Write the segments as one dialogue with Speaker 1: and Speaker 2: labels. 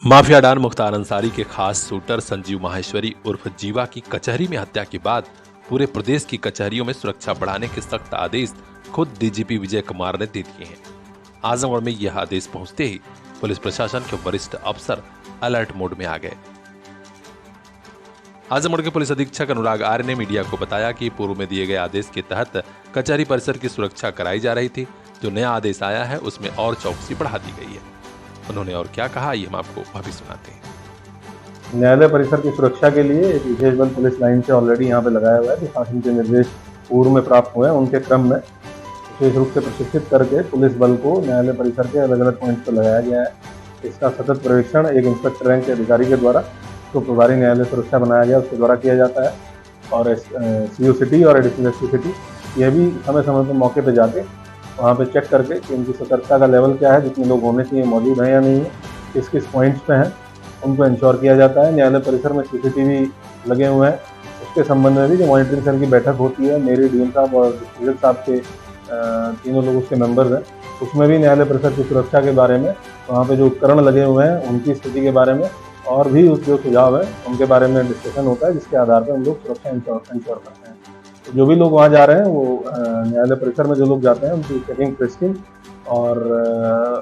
Speaker 1: Mafia don Mukhtar Ansari के खास shooter Sanjeev Maheshwari उर्फ जीवा की कचहरी में हत्या के बाद पूरे प्रदेश की कचहरियों में सुरक्षा बढ़ाने के सख्त आदेश खुद डीजीपी विजय कुमार ने दे दिए हैं। आजमगढ़ में यह आदेश पहुंचते ही पुलिस प्रशासन के वरिष्ठ अफसर अलर्ट मोड में आ गए। आजमगढ़ के पुलिस अधीक्षक अनुराग आर्य ने मीडिया को बताया कि पूर्व में दिए गए आदेश के तहत कचहरी परिसर की सुरक्षा कराई जा रही थी। जो नया आदेश आया है उसमें और चौकसी बढ़ा दी गई है। उन्होंने और क्या कहा ये हम आपको अभी सुनाते हैं।
Speaker 2: न्यायालय परिसर की सुरक्षा के लिए एक विशेष बल पुलिस लाइन से ऑलरेडी यहाँ पे लगाया हुआ है। जो शासन के निर्देश पूर्व में प्राप्त हुए हैं उनके क्रम में विशेष रूप से प्रशिक्षित करके पुलिस बल को न्यायालय परिसर के अलग अलग पॉइंट पर लगाया गया है। इसका सतत पर्यवेक्षण एक इंस्पेक्टर रैंक के अधिकारी के द्वारा, जो प्रभारी न्यायालय सुरक्षा बनाया गया उसके द्वारा किया जाता है। और सीओ सिटी और एडिशनल एसपी सिटी यह भी समय समय पर मौके पर जाके वहाँ पे चेक करके कि उनकी सतर्कता का लेवल क्या है, जितने लोग होने चाहिए मौजूद हैं या नहीं है, किस किस पॉइंट्स पे हैं, उनको इंश्योर किया जाता है। न्यायालय परिसर में सीसीटीवी लगे हुए हैं, उसके संबंध में भी जो मॉनिटरिंग सेल की बैठक होती है, मेरे डीएम साहब और डिस्ट्रिक्ट साहब के तीनों लोग उसके मेंबर्स हैं, उसमें भी न्यायालय परिसर की सुरक्षा के बारे में, वहाँ पे जो उपकरण लगे हुए हैं उनकी स्थिति के बारे में और भी जो सुझाव है उनके बारे में डिस्कशन होता है, जिसके आधार पर हम लोग सुरक्षा इंश्योर करते हैं। तो जो भी लोग वहाँ जा रहे हैं वो न्यायालय परिसर में जो लोग जाते हैं उनकी चेकिंग टेस्टिंग और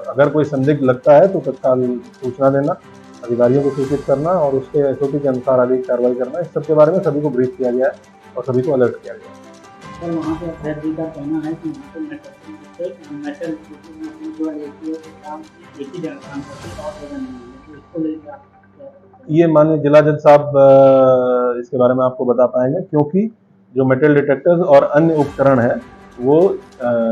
Speaker 2: अगर कोई संदिग्ध लगता है तो तत्काल सूचना देना, अधिकारियों को सूचित करना और उसके एसओपी के अनुसार आगे कार्रवाई करना, इस सब के बारे में सभी को ब्रीफ किया गया है और सभी को अलर्ट किया गया है।
Speaker 3: सर वहाँ पे अभ्यर्थी का कहना है कि मेटल जो काम एक ही जगह काम करते हैं और जगह नहीं है, तो इसको लेकर
Speaker 2: ये माननीय जिला जज साहब इसके बारे में आपको बता पाएंगे, क्योंकि जो मेटल डिटेक्टर्स और अन्य उपकरण है वो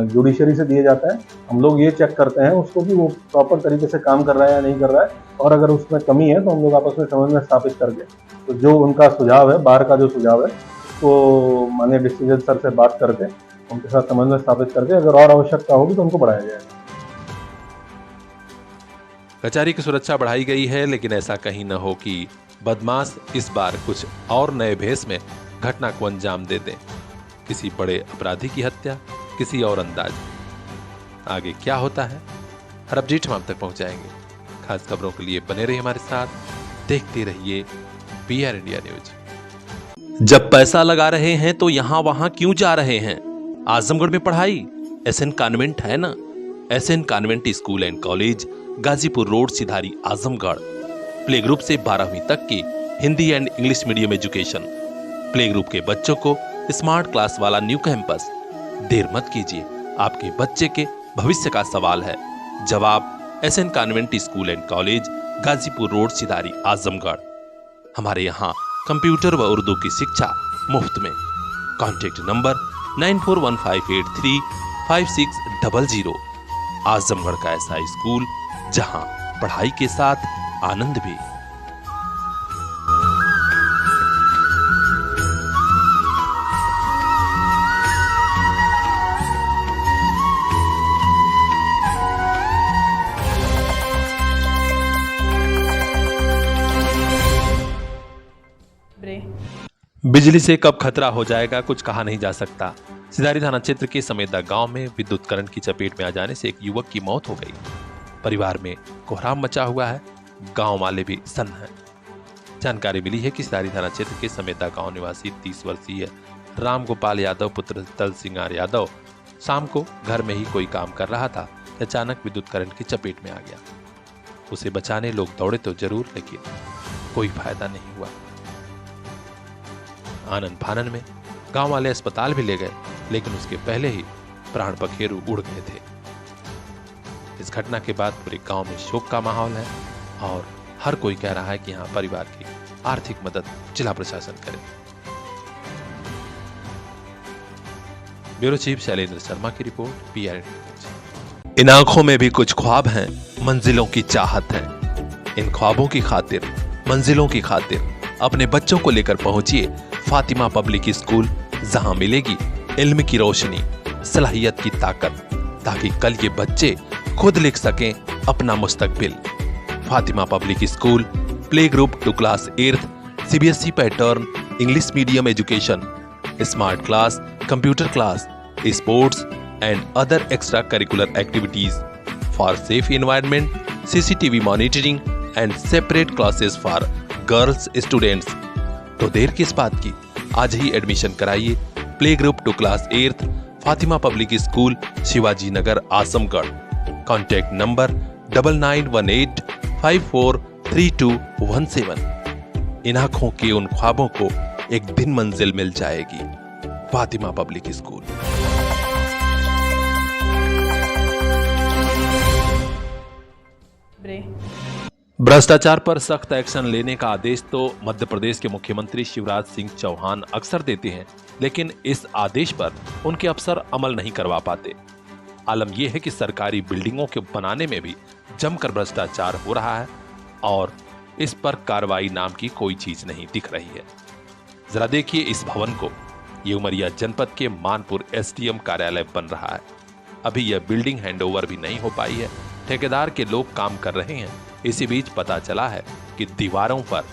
Speaker 2: जुडिशरी से दिए जाता है। हम लोग ये चेक करते हैं उसको कि वो प्रॉपर तरीके से काम कर रहा है या नहीं कर रहा है, और अगर उसमें कमी है तो हम लोग आपस में समन्वय स्थापित करके, तो जो उनका सुझाव है, बाहर का जो सुझाव है, तो माननीय डिस्ट्रिक्ट जज सर से बात करके उनके साथ समन्वय स्थापित करके अगर और आवश्यकता होगी तो उनको बढ़ाया जाएगा।
Speaker 1: कचहरी की सुरक्षा बढ़ाई गई है, लेकिन ऐसा कहीं न हो कि बदमाश इस बार कुछ और नए भेष में घटना को अंजाम दे दें। किसी बड़े अपराधी की हत्या किसी और अंदाज। आगे क्या होता है हर अपडेट हम आप तक पहुंचाएंगे। खास खबरों के लिए बने रहिए हमारे साथ, देखते रहिए PR इंडिया न्यूज। जब पैसा लगा रहे हैं तो यहां वहां क्यों जा रहे हैं? आजमगढ़ में पढ़ाई SN कॉन्वेंट है ना। SN convent school and college, Ghazipur road, Sidhari, Azamgarh. Play group से 12वीं तक की Hindi and English medium education. Play group के बच्चों को स्मार्ट क्लास वाला न्यू कैंपस। देर मत कीजिए, आपके बच्चे के भविष्य का सवाल है। जवाब SN convent school and college, Ghazipur road, Sidhari, Azamgarh. हमारे यहाँ कंप्यूटर व उर्दू की शिक्षा मुफ्त में। Contact number 9415835600। आजमगढ़ का ऐसा स्कूल जहां पढ़ाई के साथ आनंद भी। बिजली से कब खतरा हो जाएगा कुछ कहा नहीं जा सकता। सिधारी थाना क्षेत्र के समेदा गांव में विद्युत करंट की चपेट में आ जाने से एक युवक की मौत हो गई। परिवार में कोहराम मचा हुआ है, गांव वाले भी सन्न हैं। जानकारी मिली है कि सिधारी थाना क्षेत्र के समेदा गांव निवासी 30 वर्षीय राम गोपाल यादव पुत्र तल सिंगार यादव शाम को घर में ही कोई काम कर रहा था कि अचानक विद्युत करंट की चपेट में आ गया। उसे बचाने लोग दौड़े तो जरूर, लेकिन कोई फायदा नहीं हुआ। आनंद फानन में गांव वाले अस्पताल भी ले गए, लेकिन उसके पहले ही प्राण पखेरु उड़ गए थे। इस घटना के बाद पूरे गांव में शोक का माहौल है और हर कोई कह रहा है कि यहाँ परिवार की आर्थिक मदद जिला प्रशासन करे। ब्यूरो चीफ शैलेंद्र शर्मा की रिपोर्ट, PR। इन आंखों में भी कुछ ख्वाब हैं, मंजिलों की चाहत है। इन ख्वाबों की खातिर, मंजिलों की खातिर अपने बच्चों को लेकर पहुंचिए फातिमा पब्लिक स्कूल, जहां मिलेगी इल्म की रोशनी, सलाहियत की ताकत, ताकि कल ये बच्चे खुद लिख सकें अपना मुस्तकबिल। Fatima public school, play group to class 8th, CBSE pattern, English medium education, smart class, computer class, sports and other extra curricular activities for safe environment, CCTV monitoring and separate classes for girls students. तो देर किस बात की, आज ही admission कराइए play group to class 8th Fatima public school, Shivaji Nagar, Azamgarh. Contact number 9918543217। इन आंखों के उन ख्वाबों को एक दिन मंजिल मिल जाएगी। Fatima public school. भ्रष्टाचार पर सख्त एक्शन लेने का आदेश तो मध्य प्रदेश के मुख्यमंत्री शिवराज सिंह चौहान अक्सर देते हैं, लेकिन इस आदेश पर उनके अफसर अमल नहीं करवा पाते। आलम यह है कि सरकारी बिल्डिंगों के बनाने में भी जमकर भ्रष्टाचार हो रहा है और इस पर कार्रवाई नाम की कोई चीज नहीं दिख रही है। जरा देखिए इस भवन को। ये उमरिया जनपद के मानपुर एसडीएम कार्यालय बन रहा है। अभी यह बिल्डिंग हैंडओवर भी नहीं हो पाई है। ठेकेदार के लोग काम कर रहे हैं। इसी बीच पता चला है कि दीवारों पर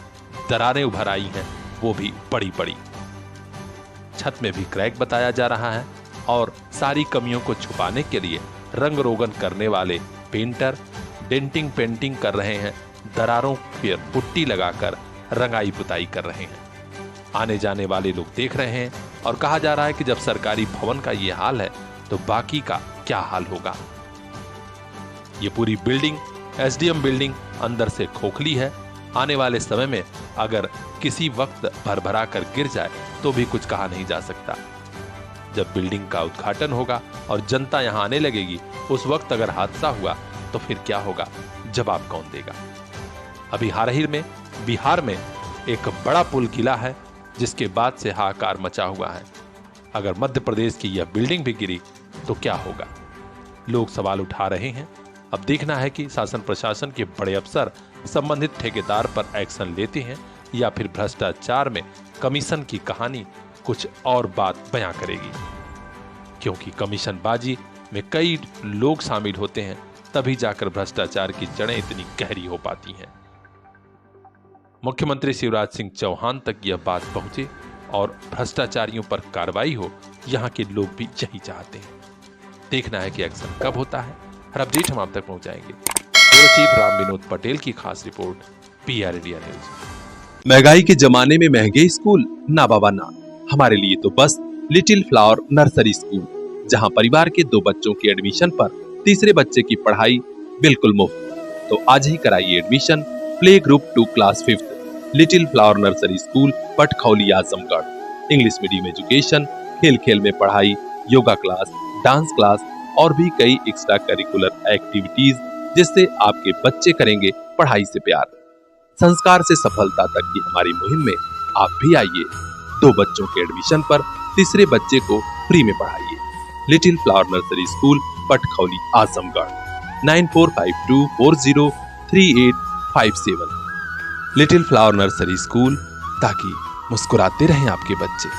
Speaker 1: दरारें उभर आई हैं, वो भी बड़ी बड़ी। छत में भी क्रैक बताया जा रहा है और सारी कमियों को छुपाने के लिए रंग रोगन करने वाले पेंटर डेंटिंग पेंटिंग कर रहे हैं। दरारों पर पुट्टी लगाकर रंगाई पुताई कर रहे हैं। आने जाने वाले लोग देख रहे हैं और कहा जा रहा है कि जब सरकारी भवन का ये हाल है तो बाकी का क्या हाल होगा। ये पूरी बिल्डिंग एसडीएम बिल्डिंग अंदर से खोखली है। आने वाले समय में अगर किसी वक्त भरभरा कर गिर जाए तो भी कुछ कहा नहीं जा सकता। जब बिल्डिंग का उद्घाटन होगा और जनता यहां आने लगेगी, उस वक्त अगर हादसा हुआ तो फिर क्या होगा, जवाब कौन देगा। अभी हाल ही में बिहार में एक बड़ा पुल गिरा है, जिसके बाद से हाहाकार मचा हुआ है। अगर मध्य प्रदेश की यह बिल्डिंग भी गिरी तो क्या होगा। लोग सवाल उठा रहे हैं। अब देखना है कि शासन प्रशासन के बड़े अफसर संबंधित ठेकेदार पर एक्शन लेते हैं या फिर भ्रष्टाचार में कमीशन की कहानी कुछ और बात बयां करेगी। क्योंकि कमीशनबाजी में कई लोग शामिल होते हैं, तभी जाकर भ्रष्टाचार की जड़ें इतनी गहरी हो पाती हैं। मुख्यमंत्री शिवराज सिंह चौहान तक यह बात पहुंचे और भ्रष्टाचारियों पर कार्रवाई हो, यहाँ के लोग भी यही चाहते हैं। देखना है कि एक्शन कब होता है। हर अपडेट हम आप तक पहुंचाएंगे। ब्यूरो चीफ राम विनोद पटेल की खास रिपोर्ट, PR इंडिया न्यूज।
Speaker 4: महंगाई के जमाने में महंगे स्कूल ना बाबा ना, हमारे लिए तो बस लिटिल फ्लावर नर्सरी स्कूल, जहां परिवार के 2 बच्चों के एडमिशन पर तीसरे बच्चे की पढ़ाई बिल्कुल मुफ्त। तो आज ही कराइए admission play group to class 5th little flower nursery school, Patkhauli, Azamgarh. English medium education, खेल खेल में पढ़ाई, योगा क्लास, डांस क्लास और भी कई एक्स्ट्रा करिकुलर एक्टिविटीज, जिससे आपके बच्चे करेंगे पढ़ाई से प्यार। संस्कार से सफलता तक की हमारी मुहिम में आप भी आइए। 2 बच्चों के एडमिशन पर तीसरे बच्चे को फ्री में पढ़ाइए। Little flower nursery school, Patkhauli, Azamgarh. 9452403857। Little flower nursery school, ताकि मुस्कुराते रहें आपके बच्चे।